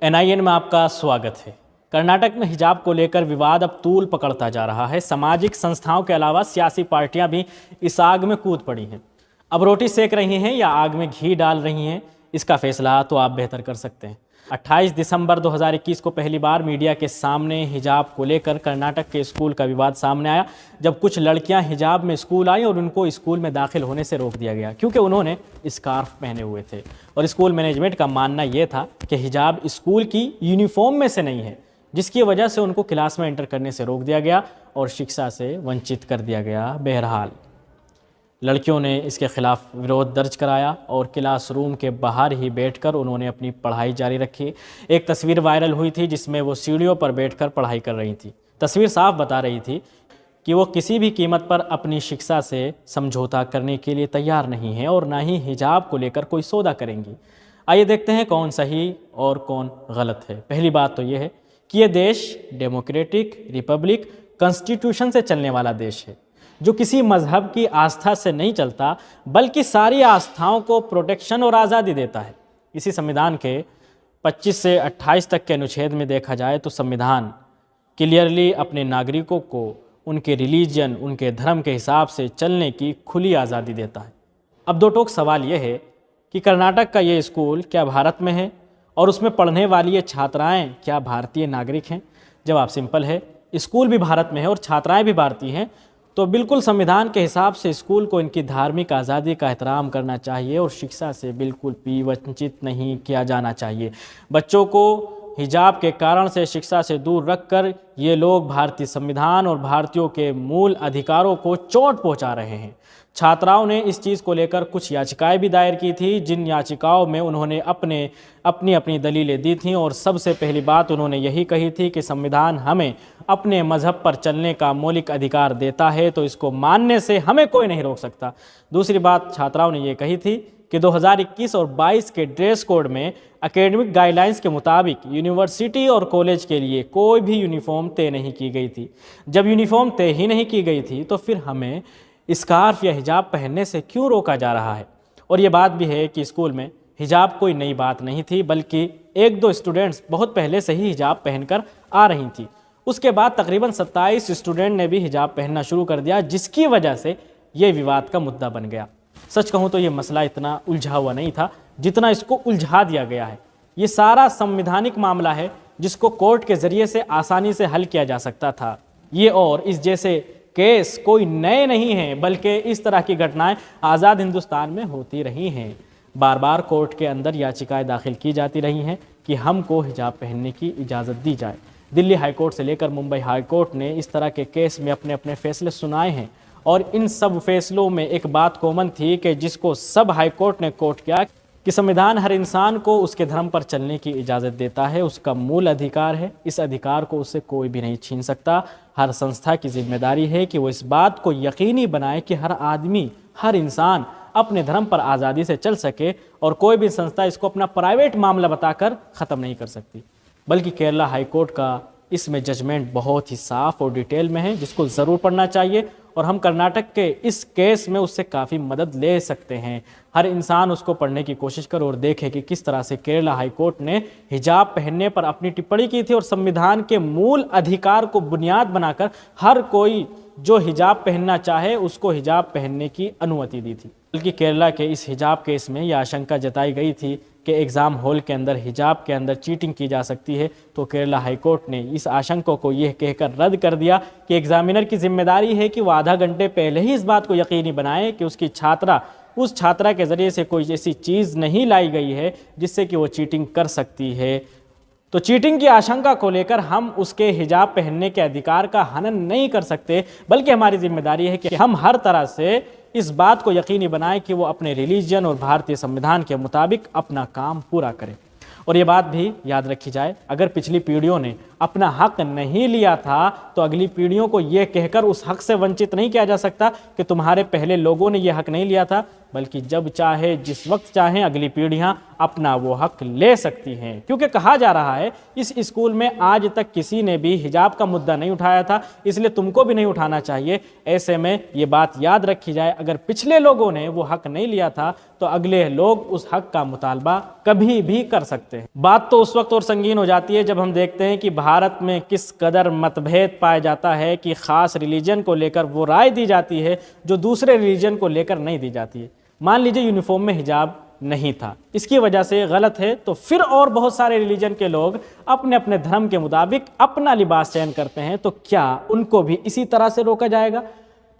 NIN में आपका स्वागत है। कर्नाटक में हिजाब को लेकर विवाद अब तूल पकड़ता जा रहा है। सामाजिक संस्थाओं के अलावा सियासी पार्टियां भी इस आग में कूद पड़ी हैं। अब रोटी सेक रही हैं या आग में घी डाल रही हैं, इसका फैसला तो आप बेहतर कर सकते हैं। 28 दिसंबर 2021 को पहली बार मीडिया के सामने हिजाब को लेकर कर्नाटक के स्कूल का विवाद सामने आया, जब कुछ लड़कियां हिजाब में स्कूल आई और उनको स्कूल में दाखिल होने से रोक दिया गया क्योंकि उन्होंने स्कार्फ पहने हुए थे। और स्कूल मैनेजमेंट का मानना यह था कि हिजाब स्कूल की यूनिफॉर्म में से नहीं है, जिसकी वजह से उनको क्लास में एंटर करने से रोक दिया गया और शिक्षा से वंचित कर दिया गया। बहरहाल लड़कियों ने इसके खिलाफ विरोध दर्ज कराया और क्लासरूम के बाहर ही बैठकर उन्होंने अपनी पढ़ाई जारी रखी। एक तस्वीर वायरल हुई थी जिसमें वो सीढ़ियों पर बैठकर पढ़ाई कर रही थी। तस्वीर साफ बता रही थी कि वो किसी भी कीमत पर अपनी शिक्षा से समझौता करने के लिए तैयार नहीं है और ना ही हिजाब को लेकर कोई सौदा करेंगी। आइए देखते हैं कौन सही और कौन गलत है। पहली बात तो ये है कि ये देश डेमोक्रेटिक रिपब्लिक कॉन्स्टिट्यूशन से चलने वाला देश है, जो किसी मजहब की आस्था से नहीं चलता बल्कि सारी आस्थाओं को प्रोटेक्शन और आज़ादी देता है। इसी संविधान के 25 से 28 तक के अनुच्छेद में देखा जाए तो संविधान क्लियरली अपने नागरिकों को उनके रिलीजन, उनके धर्म के हिसाब से चलने की खुली आज़ादी देता है। अब दो टोक सवाल यह है कि कर्नाटक का ये स्कूल क्या भारत में है और उसमें पढ़ने वाली ये छात्राएँ क्या भारतीय नागरिक हैं? जवाब सिंपल है, स्कूल भी भारत में है और छात्राएँ भी भारतीय हैं। तो बिल्कुल संविधान के हिसाब से स्कूल को इनकी धार्मिक आज़ादी का एहतराम करना चाहिए और शिक्षा से बिल्कुल भी वंचित नहीं किया जाना चाहिए। बच्चों को हिजाब के कारण से शिक्षा से दूर रखकर ये लोग भारतीय संविधान और भारतीयों के मूल अधिकारों को चोट पहुंचा रहे हैं। छात्राओं ने इस चीज़ को लेकर कुछ याचिकाएं भी दायर की थी, जिन याचिकाओं में उन्होंने अपनी दलीलें दी थीं और सबसे पहली बात उन्होंने यही कही थी कि संविधान हमें अपने मज़हब पर चलने का मौलिक अधिकार देता है, तो इसको मानने से हमें कोई नहीं रोक सकता। दूसरी बात छात्राओं ने ये कही थी कि 2021 और 22 के ड्रेस कोड में एकेडमिक गाइडलाइंस के मुताबिक यूनिवर्सिटी और कॉलेज के लिए कोई भी यूनिफॉर्म तय नहीं की गई थी। जब यूनिफॉर्म तय ही नहीं की गई थी तो फिर हमें स्कार्फ या हिजाब पहनने से क्यों रोका जा रहा है? और ये बात भी है कि स्कूल में हिजाब कोई नई बात नहीं थी, बल्कि एक दो स्टूडेंट्स बहुत पहले से ही हिजाब पहनकर आ रही थी। उसके बाद तकरीबन 27 स्टूडेंट ने भी हिजाब पहनना शुरू कर दिया, जिसकी वजह से ये विवाद का मुद्दा बन गया। सच कहूँ तो ये मसला इतना उलझा हुआ नहीं था जितना इसको उलझा दिया गया है। ये सारा संवैधानिक मामला है जिसको कोर्ट के ज़रिए से आसानी से हल किया जा सकता था। ये और इस जैसे केस कोई नए नहीं हैं, बल्कि इस तरह की घटनाएं आज़ाद हिंदुस्तान में होती रही हैं। बार बार कोर्ट के अंदर याचिकाएं दाखिल की जाती रही हैं कि हमको हिजाब पहनने की इजाज़त दी जाए। दिल्ली हाईकोर्ट से लेकर मुंबई हाईकोर्ट ने इस तरह के केस में अपने अपने फैसले सुनाए हैं और इन सब फैसलों में एक बात कॉमन थी कि जिसको सब हाईकोर्ट ने कोट किया कि संविधान हर इंसान को उसके धर्म पर चलने की इजाज़त देता है, उसका मूल अधिकार है। इस अधिकार को उससे कोई भी नहीं छीन सकता। हर संस्था की जिम्मेदारी है कि वो इस बात को यकीनी बनाए कि हर आदमी, हर इंसान अपने धर्म पर आज़ादी से चल सके और कोई भी संस्था इसको अपना प्राइवेट मामला बताकर ख़त्म नहीं कर सकती। बल्कि केरला हाईकोर्ट का इसमें जजमेंट बहुत ही साफ और डिटेल में है, जिसको ज़रूर पढ़ना चाहिए और हम कर्नाटक के इस केस में उससे काफ़ी मदद ले सकते हैं। हर इंसान उसको पढ़ने की कोशिश करे और देखे कि किस तरह से केरला हाईकोर्ट ने हिजाब पहनने पर अपनी टिप्पणी की थी और संविधान के मूल अधिकार को बुनियाद बनाकर हर कोई जो हिजाब पहनना चाहे उसको हिजाब पहनने की अनुमति दी थी। बल्कि केरला के इस हिजाब केस में यह आशंका जताई गई थी कि एग्ज़ाम हॉल के अंदर हिजाब के अंदर चीटिंग की जा सकती है, तो केरला हाईकोर्ट ने इस आशंका को यह कहकर रद्द कर दिया कि एग्जामिनर की जिम्मेदारी है कि वो आधा घंटे पहले ही इस बात को यकीनी बनाए कि उसकी उस छात्रा के ज़रिए से कोई ऐसी चीज़ नहीं लाई गई है जिससे कि वो चीटिंग कर सकती है। तो चीटिंग की आशंका को लेकर हम उसके हिजाब पहनने के अधिकार का हनन नहीं कर सकते, बल्कि हमारी जिम्मेदारी है कि हम हर तरह से इस बात को यकीनी बनाएं कि वो अपने रिलीजन और भारतीय संविधान के मुताबिक अपना काम पूरा करें। और ये बात भी याद रखी जाए, अगर पिछली पीढ़ियों ने अपना हक नहीं लिया था तो अगली पीढ़ियों को ये कहकर उस हक से वंचित नहीं किया जा सकता कि तुम्हारे पहले लोगों ने ये हक नहीं लिया था, बल्कि जब चाहे जिस वक्त चाहें अगली पीढ़ियां अपना वो हक ले सकती हैं। क्योंकि कहा जा रहा है इस स्कूल में आज तक किसी ने भी हिजाब का मुद्दा नहीं उठाया था, इसलिए तुमको भी नहीं उठाना चाहिए। ऐसे में ये बात याद रखी जाए, अगर पिछले लोगों ने वो हक नहीं लिया था तो अगले लोग उस हक का मुतालबा कभी भी कर सकते हैं। बात तो उस वक्त और संगीन हो जाती है जब हम देखते हैं कि भारत में किस कदर मतभेद पाया जाता है कि ख़ास रिलीजन को लेकर वो राय दी जाती है जो दूसरे रिलीजन को लेकर नहीं दी जाती है। मान लीजिए यूनिफॉर्म में हिजाब नहीं था, इसकी वजह से गलत है, तो फिर और बहुत सारे रिलीजन के लोग अपने अपने धर्म के मुताबिक अपना लिबास चयन करते हैं, तो क्या उनको भी इसी तरह से रोका जाएगा?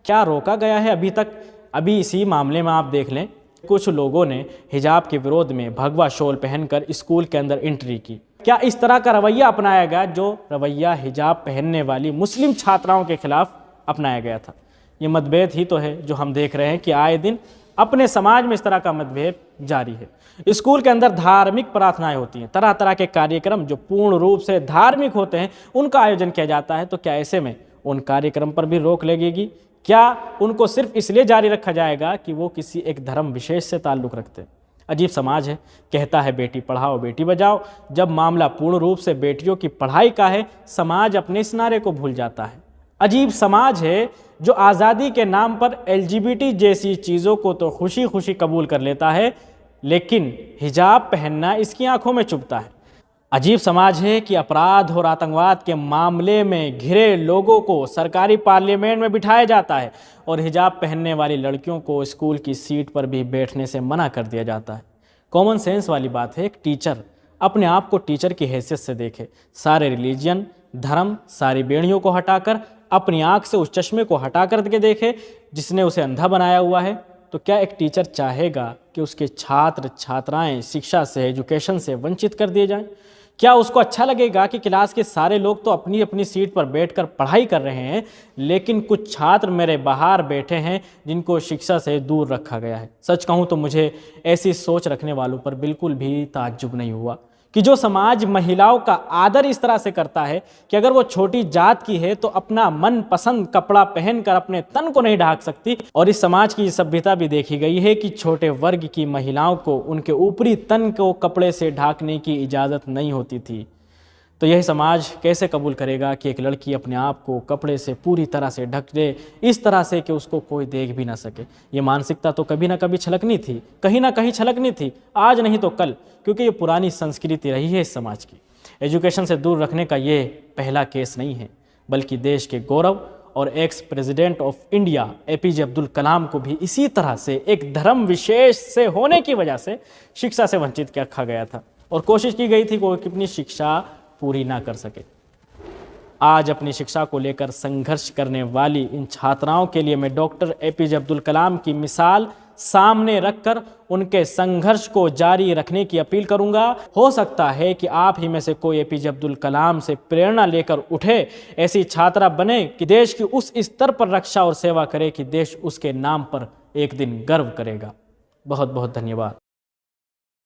क्या रोका गया है अभी तक? अभी इसी मामले में आप देख लें, कुछ लोगों ने हिजाब के विरोध में भगवा शॉल पहनकर स्कूल के अंदर एंट्री की। क्या इस तरह का रवैया अपनाया गया जो रवैया हिजाब पहनने वाली मुस्लिम छात्राओं के खिलाफ अपनाया गया था? ये मतभेद ही तो है जो हम देख रहे हैं कि आए दिन अपने समाज में इस तरह का मतभेद जारी है। स्कूल के अंदर धार्मिक प्रार्थनाएं होती हैं, तरह तरह के कार्यक्रम जो पूर्ण रूप से धार्मिक होते हैं उनका आयोजन किया जाता है, तो क्या ऐसे में उन कार्यक्रम पर भी रोक लगेगी? क्या उनको सिर्फ इसलिए जारी रखा जाएगा कि वो किसी एक धर्म विशेष से ताल्लुक़ रखते हैं? अजीब समाज है, कहता है बेटी पढ़ाओ बेटी बचाओ, जब मामला पूर्ण रूप से बेटियों की पढ़ाई का है समाज अपने इस नारे को भूल जाता है। अजीब समाज है जो आज़ादी के नाम पर LGBT जैसी चीज़ों को तो खुशी खुशी कबूल कर लेता है, लेकिन हिजाब पहनना इसकी आंखों में चुभता है। अजीब समाज है कि अपराध और आतंकवाद के मामले में घिरे लोगों को सरकारी पार्लियामेंट में बिठाया जाता है और हिजाब पहनने वाली लड़कियों को स्कूल की सीट पर भी बैठने से मना कर दिया जाता है। कॉमन सेंस वाली बात है, एक टीचर अपने आप को टीचर की हैसियत से देखे, सारे रिलीजन धर्म सारी बेड़ियों को हटाकर अपनी आँख से उस चश्मे को हटा कर के देखे जिसने उसे अंधा बनाया हुआ है। तो क्या एक टीचर चाहेगा कि उसके छात्र छात्राएं शिक्षा से, एजुकेशन से वंचित कर दिए जाएं? क्या उसको अच्छा लगेगा कि क्लास के सारे लोग तो अपनी अपनी सीट पर बैठकर पढ़ाई कर रहे हैं, लेकिन कुछ छात्र मेरे बाहर बैठे हैं जिनको शिक्षा से दूर रखा गया है? सच कहूँ तो मुझे ऐसी सोच रखने वालों पर बिल्कुल भी ताज्जुब नहीं हुआ कि जो समाज महिलाओं का आदर इस तरह से करता है कि अगर वो छोटी जात की है तो अपना मन पसंद कपड़ा पहनकर अपने तन को नहीं ढाक सकती, और इस समाज की सभ्यता भी देखी गई है कि छोटे वर्ग की महिलाओं को उनके ऊपरी तन को कपड़े से ढाकने की इजाज़त नहीं होती थी। तो यह समाज कैसे कबूल करेगा कि एक लड़की अपने आप को कपड़े से पूरी तरह से ढक दे, इस तरह से कि उसको कोई देख भी ना सके? ये मानसिकता तो कभी ना कभी छलकनी थी, कहीं ना कहीं छलकनी थी, आज नहीं तो कल, क्योंकि ये पुरानी संस्कृति रही है इस समाज की। एजुकेशन से दूर रखने का ये पहला केस नहीं है, बल्कि देश के गौरव और ex president of India APJ Abdul Kalam को भी इसी तरह से एक धर्म विशेष से होने की वजह से शिक्षा से वंचित रखा गया था और कोशिश की गई थी कि अपनी शिक्षा पूरी ना कर सके। आज अपनी शिक्षा को लेकर संघर्ष करने वाली इन छात्राओं के लिए मैं डॉक्टर APJ अब्दुल कलाम की मिसाल सामने रखकर उनके संघर्ष को जारी रखने की अपील करूंगा। हो सकता है कि आप ही में से कोई APJ अब्दुल कलाम से प्रेरणा लेकर उठे, ऐसी छात्रा बने कि देश की उस स्तर पर रक्षा और सेवा करे कि देश उसके नाम पर एक दिन गर्व करेगा। बहुत बहुत धन्यवाद।